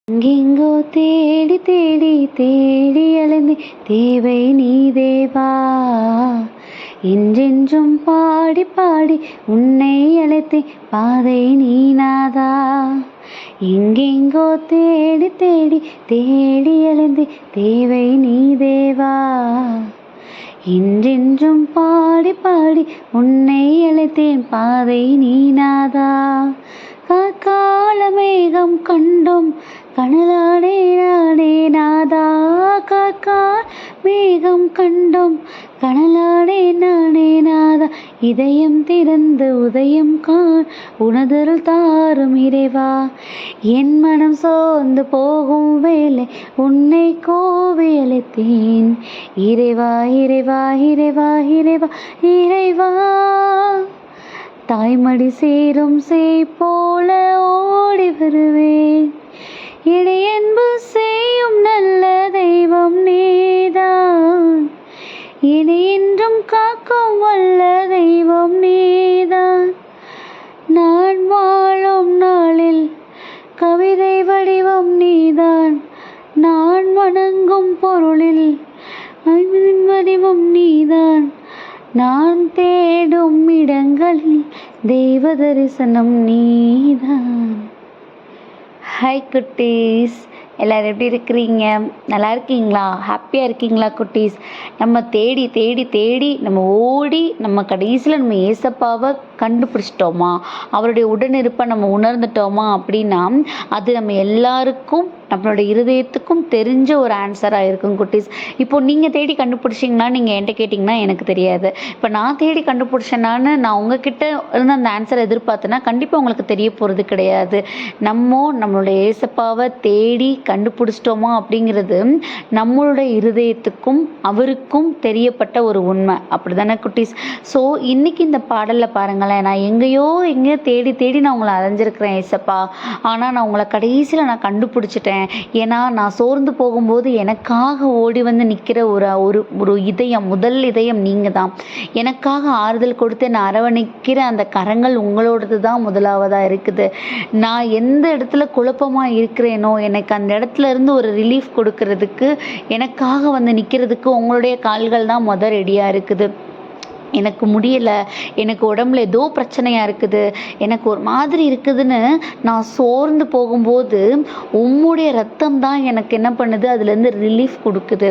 எங்கெங்கோ தேடி தேடி தேடி அலைந்து தேவை நீ தேவா, என்றென்றும் பாடி பாடி உன்னை அழைத்தே பாதை நீ நாதா. எங்கெங்கோ தேடி தேடி தேடி அலைந்து தேவை நீ தேவா, என்றென்றும் பாடி பாடி உன்னை அழைத்தேன் பாதை நீ நாதா. காக்கால மேகம் கண்டும் கனலாடே நாடே நாதா, காக்கால் மேகம் கண்டும் கனலாடே நாடே நாதா. இதயம் திறந்து உதயம் காண் உணதருள் தாரும் இறைவா, என் மனம் சோர்ந்து போகும் வேலை உன்னை கோவி அழைத்தேன் இறைவா இறைவா இறைவா இறைவா இறைவா. தாய்மடி சேரும் செய் போல ஓடி வருவேன், இடையன்பு செய்யும் நல்ல தெய்வம் நீதான், இடையென்றும் காக்கும் வல்ல தெய்வம் நீதான். நான் வாழும் நாளில் கவிதை வடிவம் நீதான், நான் வணங்கும் பொருளில் வடிவம் நீதான், நான் தேடும் இடங்களில் தெய்வ தரிசனம் நீதான். ஹாய் குட்டீஸ், எல்லோரும் எப்படி இருக்கிறீங்க? நல்லா இருக்கீங்களா? ஹாப்பியாக இருக்கீங்களா குட்டீஸ்? நம்ம தேடி தேடி தேடி நம்ம ஓடி நம்ம கடைசியில் நம்ம ஏசப்பாவை கண்டுபிடிச்சிட்டோமா, அவருடைய உடனிருப்பை நம்ம உணர்ந்துட்டோமா அப்படின்னா அது நம்ம எல்லாருக்கும் நம்மளோட இருதயத்துக்கும் தெரிஞ்ச ஒரு ஆன்சராக இருக்கும் குட்டீஸ். இப்போது நீங்கள் தேடி கண்டுபிடிச்சிங்கன்னா நீங்கள் என்கிட்ட கேட்டிங்கன்னா எனக்கு தெரியாது. இப்போ நான் தேடி கண்டுபிடிச்சேனான்னு நான் உங்ககிட்ட இருந்து அந்த ஆன்சரை எதிர்பார்த்தேன்னா கண்டிப்பாக உங்களுக்கு தெரிய போகிறது கிடையாது. நம்மளுடைய ஏசப்பாவை தேடி கண்டுபிடிச்சிட்டோமா அப்படிங்கிறது நம்மளுடைய இருதயத்துக்கும் அவருக்கும் தெரியப்பட்ட ஒரு உண்மை. அப்படி தானே குட்டீஸ்? ஸோ இன்றைக்கி இந்த பாடலில் பாருங்களேன், நான் எங்கேயோ தேடி தேடி நான் உங்களை அலைஞ்சிருக்கிறேன் ஏசப்பா, ஆனால் நான் உங்களை கடைசியில் நான் கண்டுபிடிச்சிட்டேன். ஏன்னா நான் சோர்ந்து போகும்போது எனக்காக ஓடி வந்து நிற்கிற ஒரு இதயம், முதல் இதயம் நீங்கள் தான். எனக்காக ஆறுதல் கொடுத்து என்னை அரவணைக்கிற அந்த கரங்கள் உங்களோடது தான் முதலாவதாக இருக்குது. நான் எந்த இடத்துல குழப்பமாக இருக்கிறேனோ எனக்கு அந்த இடத்துல இருந்து ஒரு ரிலீஃப் கொடுக்கறதுக்கு, எனக்காக வந்து நிற்கிறதுக்கு உங்களுடைய கால்கள் தான் ரெடியாக இருக்குது. எனக்கு முடியலை, எனக்கு உடம்புல ஏதோ பிரச்சனையாக இருக்குது, எனக்கு ஒரு மாதிரி இருக்குதுன்னு நான் சோர்ந்து போகும்போது உம்முடைய ரத்தம் தான் எனக்கு என்ன பண்ணுது, அதுலேருந்து ரிலீஃப் கொடுக்குது.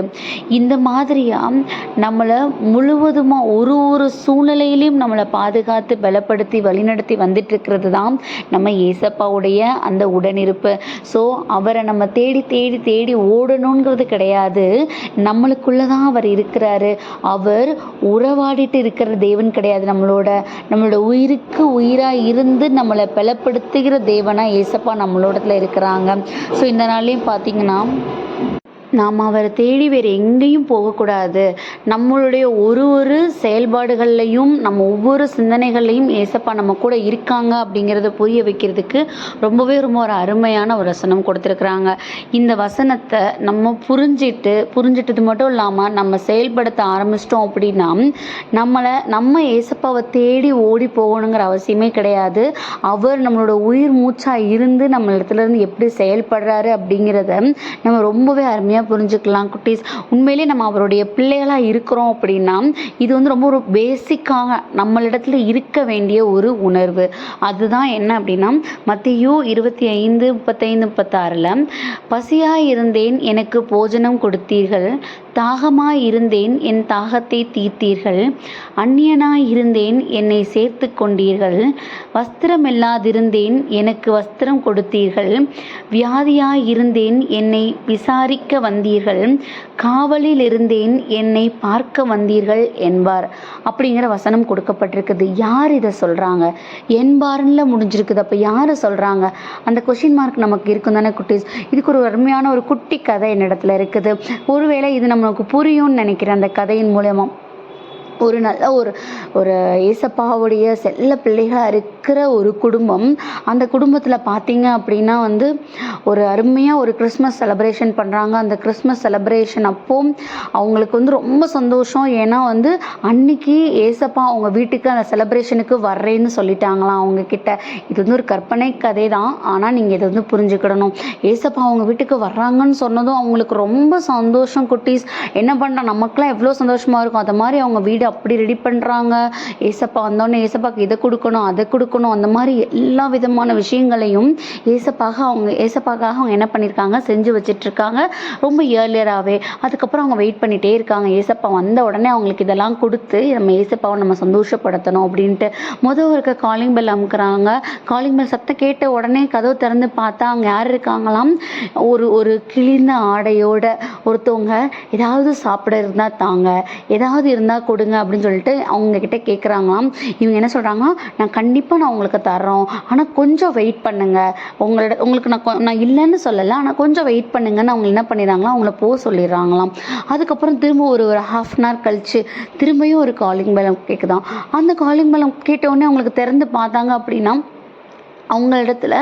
இந்த மாதிரியாக நம்மளை முழுவதுமாக ஒரு சூழ்நிலையிலையும் நம்மளை பாதுகாத்து பலப்படுத்தி வழிநடத்தி வந்துட்டுருக்கிறது தான் நம்ம ஏசப்பாவுடைய அந்த உடனிருப்பு. ஸோ அவரை நம்ம தேடி தேடி தேடி ஓடணுங்கிறது கிடையாது, நம்மளுக்குள்ளே தான் அவர் இருக்கிறாரு. அவர் உறவாடிட்டு இருக்கிற தேவன் கிடையாது, நம்மளோட உயிருக்கு உயிராக இருந்து நம்மளை பலப்படுத்துகிற தேவனாக ஏசப்பா நம்மளோடத்துல இருக்கிறாங்க. ஸோ இந்த நாள்லையும் பார்த்தீங்கன்னா நாம் அவரை தேடி வேறு எங்கேயும் போகக்கூடாது. நம்மளுடைய ஒரு செயல்பாடுகள்லையும் நம்ம ஒவ்வொரு சிந்தனைகள்லையும் ஏசப்பா நம்ம கூட இருக்காங்க அப்படிங்கிறத புரிய வைக்கிறதுக்கு ரொம்ப ஒரு அருமையான ஒரு வசனம் கொடுத்துருக்குறாங்க. இந்த வசனத்தை நம்ம புரிஞ்சிட்டது மட்டும் இல்லாமல் நம்ம செயல்படுத்த ஆரம்பிச்சிட்டோம் அப்படின்னா நம்ம ஏசப்பாவை தேடி ஓடி போகணுங்கிற அவசியமே கிடையாது. அவர் நம்மளோட உயிர் மூச்சாக இருந்து நம்ம இடத்துலேருந்து எப்படி செயல்படுறாரு அப்படிங்கிறத நம்ம ரொம்பவே அருமையாக புரிஞ்சுக்கலாம் குட்டீஸ். உண்மையிலே நம்ம அவருடைய பிள்ளைகளாக இருக்கிறோம் அப்படின்னா இது வந்து ரொம்ப ஒரு பேசிக்காக நம்மளிடத்துல இருக்க வேண்டிய ஒரு உணர்வு. அதுதான் என்ன அப்படின்னா மத்தேயு 25:35-36 பசியாய் இருந்தேன் எனக்கு போஜனம் கொடுத்தீர்கள், தாகமாய் இருந்தேன் என் தாகத்தை தீர்த்தீர்கள், அந்நியனாய் இருந்தேன் என்னை சேர்த்து கொண்டீர்கள், வஸ்திரமில்லாதிருந்தேன் எனக்கு வஸ்திரம் கொடுத்தீர்கள், வியாதியாய் இருந்தேன் என்னை விசாரிக்க வந்தீர்கள், காவலில் இருந்தேன் என்னை பார்க்க வந்தீர்கள் என்பார் அப்படிங்கிற வசனம் கொடுக்கப்பட்டிருக்குது. யார் இதை சொல்கிறாங்க? என்பார்ல முடிஞ்சிருக்குது. அப்போ யார் சொல்கிறாங்க? அந்த கொஷின் மார்க் நமக்கு இருக்கும் தானே குட்டீஸ். இதுக்கு ஒரு அருமையான ஒரு குட்டி கதை என்னிடத்துல இருக்குது. ஒருவேளை இது நமக்கு புரியும்னு நினைக்கிறேன் அந்த கதையின் மூலமா. ஒரு நல்ல ஒரு ஒரு ஏசப்பாவுடைய செல்ல பிள்ளைகளாக இருக்கிற ஒரு குடும்பம். அந்த குடும்பத்தில் பார்த்தீங்க அப்படின்னா ஒரு அருமையாக ஒரு கிறிஸ்மஸ் செலிப்ரேஷன் பண்ணுறாங்க. அந்த கிறிஸ்மஸ் செலிப்ரேஷன் அப்போ அவங்களுக்கு ரொம்ப சந்தோஷம். ஏன்னா அன்னைக்கு ஏசப்பா அவங்க வீட்டுக்கு அந்த செலிப்ரேஷனுக்கு வர்றேன்னு சொல்லிட்டாங்களாம் அவங்க கிட்ட. இது ஒரு கற்பனை கதை தான், ஆனால் நீங்கள் இதை புரிஞ்சுக்கிடணும். ஏசப்பா அவங்க வீட்டுக்கு வர்றாங்கன்னு சொன்னதும் அவங்களுக்கு ரொம்ப சந்தோஷம். குட்டீஸ் என்ன பண்ணுறோம், நமக்குலாம் எவ்வளோ சந்தோஷமாக இருக்கும். அது மாதிரி அவங்க வீடு அப்படி ரெடி பண்ணுறாங்க. ஏசப்பா வந்தோடனே ஏசப்பாக்கு இதை கொடுக்கணும் அதை கொடுக்கணும், அந்த மாதிரி எல்லா விதமான விஷயங்களையும் ஏசப்பாக்காக அவங்க என்ன பண்ணியிருக்காங்க, செஞ்சு வச்சிட்ருக்காங்க ரொம்ப இயர்லியராகவே. அதுக்கப்புறம் அவங்க வெயிட் பண்ணிகிட்டே இருக்காங்க. ஏசப்பா வந்த உடனே அவங்களுக்கு இதெல்லாம் கொடுத்து நம்ம ஏசப்பாவை நம்ம சந்தோஷப்படுத்தணும் அப்படின்ட்டு இருக்க காலிங் பெல் அமுக்குறாங்க. காலிங் பெல் சத்தம் கேட்ட உடனே கதவு திறந்து பார்த்தா அங்கே யார் இருக்காங்களாம், ஒரு கிழிந்த ஆடையோட ஒருத்தவங்க. ஏதாவது சாப்பிட இருந்தால் தாங்க, ஏதாவது இருந்தால் கொடுங்க அப்படின்னு சொல்லிட்டு அவங்க கிட்ட கேட்குறாங்களாம். இவங்க என்ன சொல்கிறாங்கன்னா, நான் உங்களுக்கு தர்றோம், ஆனால் கொஞ்சம் வெயிட் பண்ணுங்க, உங்களுக்கு நான் இல்லைன்னு சொல்லலை, ஆனால் கொஞ்சம் வெயிட் பண்ணுங்கன்னு அவங்க என்ன பண்ணிடுறாங்களா, அவங்கள போக சொல்லிடுறாங்களாம். அதுக்கப்புறம் திரும்ப ஒரு ½ அன் ஹவர் கழிச்சு திரும்பியும் ஒரு காலிங் பெல் கேட்குதான். அந்த காலிங் பெல் கேட்டவுடனே அவங்களுக்கு திறந்து பார்த்தாங்க அப்படின்னா அவங்க இடத்துல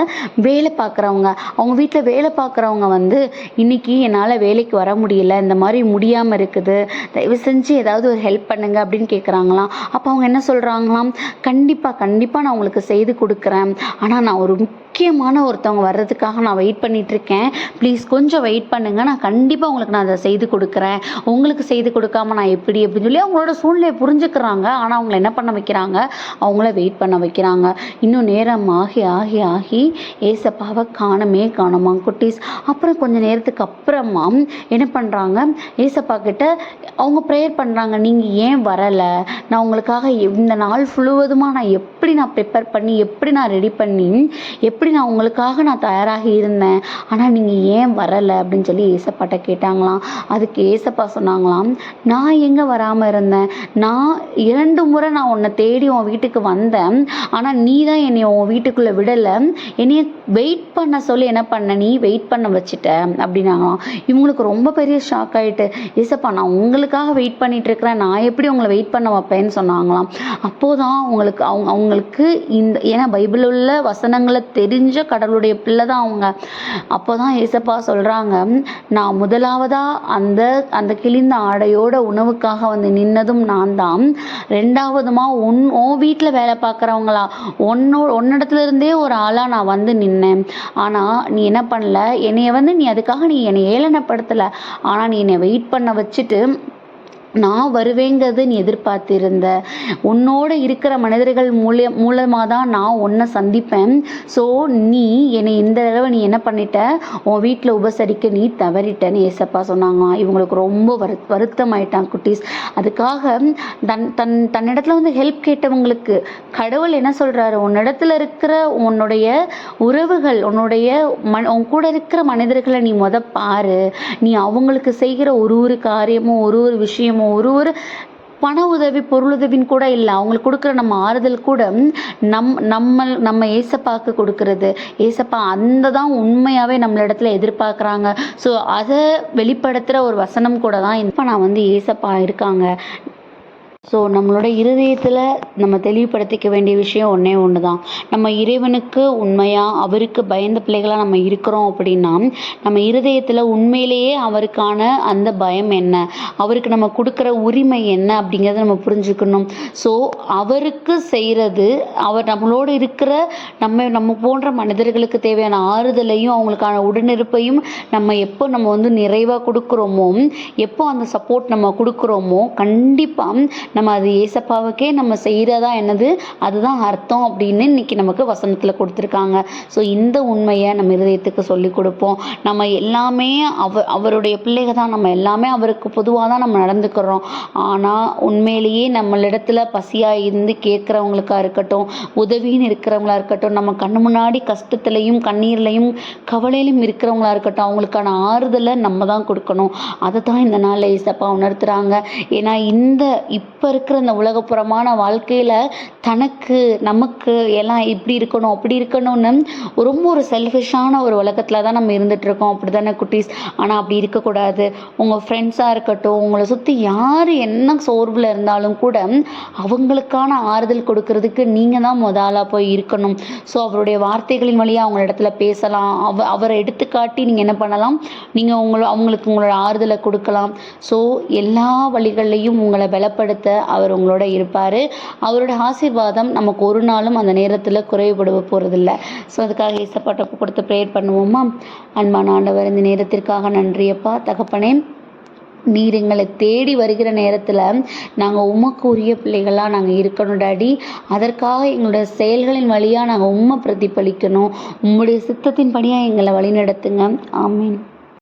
வேலை பார்க்குறவங்க, அவங்க வீட்டில் வேலை பார்க்குறவங்க இன்றைக்கி என்னால் வேலைக்கு வர முடியல, இந்த மாதிரி முடியாமல் இருக்குது, தயவு செஞ்சு ஏதாவது ஒரு ஹெல்ப் பண்ணுங்க அப்படின்னு கேட்குறாங்களாம். அப்போ அவங்க என்ன சொல்கிறாங்களாம், கண்டிப்பாக நான் உங்களுக்கு செய்து கொடுக்குறேன், ஆனால் நான் ஒரு முக்கியமான ஒருத்தவங்க வர்றதுக்காக நான் வெயிட் பண்ணிகிட்ருக்கேன், ப்ளீஸ் கொஞ்சம் வெயிட் பண்ணுங்கள், நான் கண்டிப்பாக உங்களுக்கு நான் அதை செய்து கொடுக்குறேன், உங்களுக்கு செய்து கொடுக்காம நான் எப்படி அப்படின்னு சொல்லி அவங்களோட சூழ்நிலையை புரிஞ்சுக்கிறாங்க. ஆனால் அவங்கள என்ன பண்ண வைக்கிறாங்க, அவங்கள வெயிட் பண்ண வைக்கிறாங்க. இன்னும் நேரம் ஆகி ஆகி ஆகி ஏசப்பாவை காணுமா குட்டீஸ். அப்புறம் கொஞ்சம் நேரத்துக்கு அப்புறமா என்ன பண்ணுறாங்க, ஏசப்பா கிட்ட அவங்க ப்ரேயர் பண்ணுறாங்க, நீங்கள் ஏன் வரலை, நான் உங்களுக்காக இந்த நாள் முழுவதுமாக நான் ப்ரிப்பேர் பண்ணி எப்படி நான் ரெடி பண்ணி எப்படி நான் உங்களுக்காக நான் தயாராகி இருந்தேன், ஆனால் நீங்கள் ஏன் வரலை அப்படின்னு சொல்லி ஏசப்பாட்ட கேட்டாங்களாம். அதுக்கு ஏசப்பா சொன்னாங்களாம், நான் எங்கே வராமல் இருந்தேன், நான் 2 முறை நான் உன்னை தேடி உன் வீட்டுக்கு வந்தேன், ஆனால் நீ தான் என்னை உன் வீட்டுக்குள்ளே விடலை, என்னைய வெயிட் பண்ண சொல்லி என்ன பண்ண, நீ வெயிட் பண்ண வச்சுட்ட அப்படின்னாங்களாம். இவங்களுக்கு ரொம்ப பெரிய ஷாக் ஆகிட்டு, ஏசப்பா நான் உங்களுக்காக வெயிட் பண்ணிட்டு இருக்கிறேன், நான் எப்படி உங்களை வெயிட் பண்ண வைப்பேன்னு சொன்னாங்களாம். அப்போதான் அவங்களுக்கு ஏன்னா பைபிள் உள்ள வசனங்களை தெரிஞ்ச கடவுளுடைய பிள்ளை தான் அவங்க. அப்போதான் ஏசப்பா சொல்கிறாங்க, நான் முதலாவதாக அந்த கிழிந்த ஆடையோட உணவுக்காக நின்னதும் நான் தான், 2வதுமா உன் வீட்டில் வேலை பார்க்குறவங்களா உன்னிடத்துல இருந்தே ஒரு ஆளாக நான் நின்னேன், ஆனால் நீ என்ன பண்ணல, என்னைய நீ அதுக்காக நீ என்னை ஏளனப்படுத்தலை, ஆனால் நீ என்னை வெயிட் பண்ண வச்சுட்டு நான் வருவேங்கிறது நீ எதிர்பார்த்திருந்த, உன்னோட இருக்கிற மனிதர்கள் மூலமாக தான் நான் உன்னை சந்திப்பேன், ஸோ நீ என்னை இந்த தடவை நீ என்ன பண்ணிட்ட, உன் வீட்டில் உபசரிக்க நீ தவறிட்டேன்னு ஏசப்பா சொன்னாங்க. இவங்களுக்கு ரொம்ப வருத்தமாயிட்டான் குட்டீஸ். அதுக்காக தன்னிடத்துல ஹெல்ப் கேட்டவங்களுக்கு கடவுள் என்ன சொல்கிறாரு, உன்னிடத்துல இருக்கிற உன்னுடைய உறவுகள், உன் கூட இருக்கிற மனிதர்களை நீ பாரு, நீ அவங்களுக்கு செய்கிற ஒரு காரியமும் ஒரு விஷயமும் ஒரு பண உதவி பொருளுதவின்னு கூட இல்லை, அவங்களுக்கு கொடுக்குற நம்ம ஆறுதல் கூட நம்ம ஏசப்பாக்கு கொடுக்கறது, ஏசப்பா தான் உண்மையாகவே நம்மளிடத்துல எதிர்பார்க்குறாங்க. ஸோ அதை வெளிப்படுத்துகிற ஒரு வசனம் கூட தான் இப்போ நான் ஏசப்பா இருக்காங்க. ஸோ நம்மளோட இருதயத்தில் நம்ம தெளிவுபடுத்திக்க வேண்டிய விஷயம் ஒன்று தான், நம்ம இறைவனுக்கு உண்மையாக அவருக்கு பயந்த பிள்ளைகளாக நம்ம இருக்கிறோம் அப்படின்னா நம்ம இருதயத்தில் உண்மையிலேயே அவருக்கான அந்த பயம் என்ன, அவருக்கு நம்ம கொடுக்குற உரிமை என்ன அப்படிங்கிறத நம்ம புரிஞ்சுக்கணும். ஸோ அவருக்கு செய்கிறது, அவர் நம்மளோடு இருக்கிற நம்ம போன்ற மனிதர்களுக்கு தேவையான ஆறுதலையும் அவங்களுக்கான உடனிருப்பையும் எப்போ நம்ம நிறைவாக கொடுக்குறோமோ, எப்போ அந்த சப்போர்ட் நம்ம கொடுக்குறோமோ, கண்டிப்பாக நம்ம அது ஏசப்பாவுக்கே நம்ம செய்கிறதா என்னது அதுதான் அர்த்தம் அப்படின்னு இன்னைக்கு நமக்கு வசனத்தில் கொடுத்துருக்காங்க. ஸோ இந்த உண்மையை நம்ம இருதயத்துக்கு சொல்லி கொடுப்போம். நம்ம எல்லாமே அவருடைய பிள்ளைகள் தான், நம்ம எல்லாமே அவருக்கு பொதுவாக தான் நம்ம நடந்துக்கிறோம். ஆனால் உண்மையிலேயே நம்மளிடத்துல பசியாக இருந்து கேட்குறவங்களுக்கா இருக்கட்டும், உதவின்னு இருக்கிறவங்களா இருக்கட்டும், நம்ம கண்ணு முன்னாடி கஷ்டத்துலையும் கண்ணீர்லையும் கவலையிலும் இருக்கிறவங்களா இருக்கட்டும், அவங்களுக்கான ஆறுதலை நம்ம தான் கொடுக்கணும். அதை தான் இந்த நாளில் ஏசப்பா உணர்த்துறாங்க. ஏன்னா இப்போ இப்போ இருக்கிற இந்த உலகப்புறமான வாழ்க்கையில் தனக்கு நமக்கு எல்லாம் இப்படி இருக்கணும் அப்படி இருக்கணும்னு ரொம்ப ஒரு செல்ஃபிஷான ஒரு உலகத்தில் தான் நம்ம இருந்துகிட்ருக்கோம். அப்படி தானே குட்டீஸ்? ஆனால் அப்படி இருக்கக்கூடாது. உங்கள் ஃப்ரெண்ட்ஸாக இருக்கட்டும், உங்களை சுற்றி யார் என்ன சோர்வில் இருந்தாலும் கூட அவங்களுக்கான ஆறுதல் கொடுக்கறதுக்கு நீங்கள் தான் ஆளாக போய் இருக்கணும். ஸோ அவருடைய வார்த்தைகளின் வழியாக அவங்க இடத்துல பேசலாம். அவரை எடுத்துக்காட்டி நீங்கள் என்ன பண்ணலாம், நீங்கள் அவங்களுக்கு உங்களோட ஆறுதலை கொடுக்கலாம். ஸோ எல்லா வழிகள்லையும் உங்களை பலப்படுத்த அவர் உங்களோட இருப்பார். அவரோட ஆசீர்வாதம் நமக்கு ஒரு நாளும் அந்த நேரத்தில் குறைவுபடுவ போகிறதில்ல. ஸோ அதுக்காக ஏசப்பாட்ட கொடுத்து ப்ரேயர் பண்ணுவோமா? அன்பான ஆண்டவர், இந்த நேரத்திற்காக நன்றியப்பா. தகப்பனே, நீர் எங்களை தேடி வருகிற நேரத்தில் நாங்கள் உமக்கு உரிய பிள்ளைகளாக நாங்கள் இருக்கணும் டாடி. அதற்காக எங்களுடைய செயல்களின் வழியாக நாங்கள் உம்மை பிரதிபலிக்கணும். உம்முடைய சித்தத்தின் படியாக எங்களை வழி நடத்துங்க. ஆமீன்.